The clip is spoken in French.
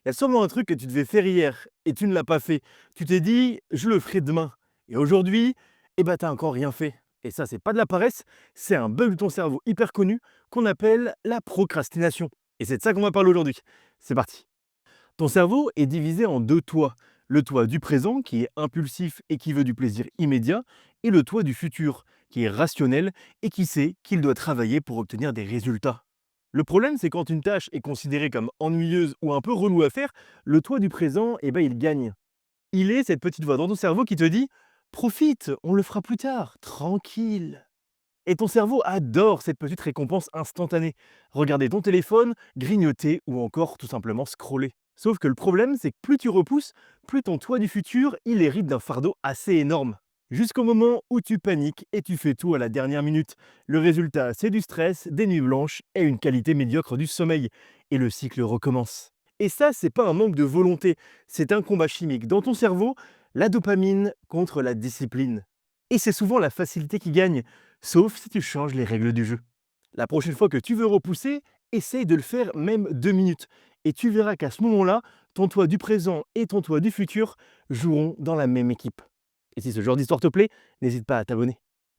Il y a sûrement un truc que tu devais faire hier et tu ne l'as pas fait. Tu t'es dit: «Je le ferai demain» et aujourd'hui, eh ben, tu as encore rien fait et ça, c'est pas de la paresse, c'est un bug de ton cerveau hyper connu qu'on appelle la procrastination et c'est de ça qu'on va parler aujourd'hui. C'est parti. Ton cerveau est divisé en 2 toits. Le toit du présent qui est impulsif et qui veut du plaisir immédiat et le toit du futur qui est rationnel et qui sait qu'il doit travailler pour obtenir des résultats. Le problème, c'est quand une tâche est considérée comme ennuyeuse ou un peu relou à faire, le toit du présent, eh ben, il gagne. Il est cette petite voix dans ton cerveau qui te dit: «Profite, on le fera plus tard, tranquille». Et ton cerveau adore cette petite récompense instantanée. Regarder ton téléphone, grignoter ou encore tout simplement scroller. Sauf que le problème, c'est que plus tu repousses, plus ton toit du futur, il hérite d'un fardeau assez énorme. Jusqu'au moment où tu paniques et tu fais tout à la dernière minute. Le résultat, c'est du stress, des nuits blanches et une qualité médiocre du sommeil. Et le cycle recommence. Et ça, c'est pas un manque de volonté, c'est un combat chimique dans ton cerveau, la dopamine contre la discipline. Et c'est souvent la facilité qui gagne, sauf si tu changes les règles du jeu. La prochaine fois que tu veux repousser, essaye de le faire même 2 minutes. Et tu verras qu'à ce moment-là, ton toi du présent et ton toi du futur joueront dans la même équipe. Et si ce genre d'histoire te plaît, n'hésite pas à t'abonner.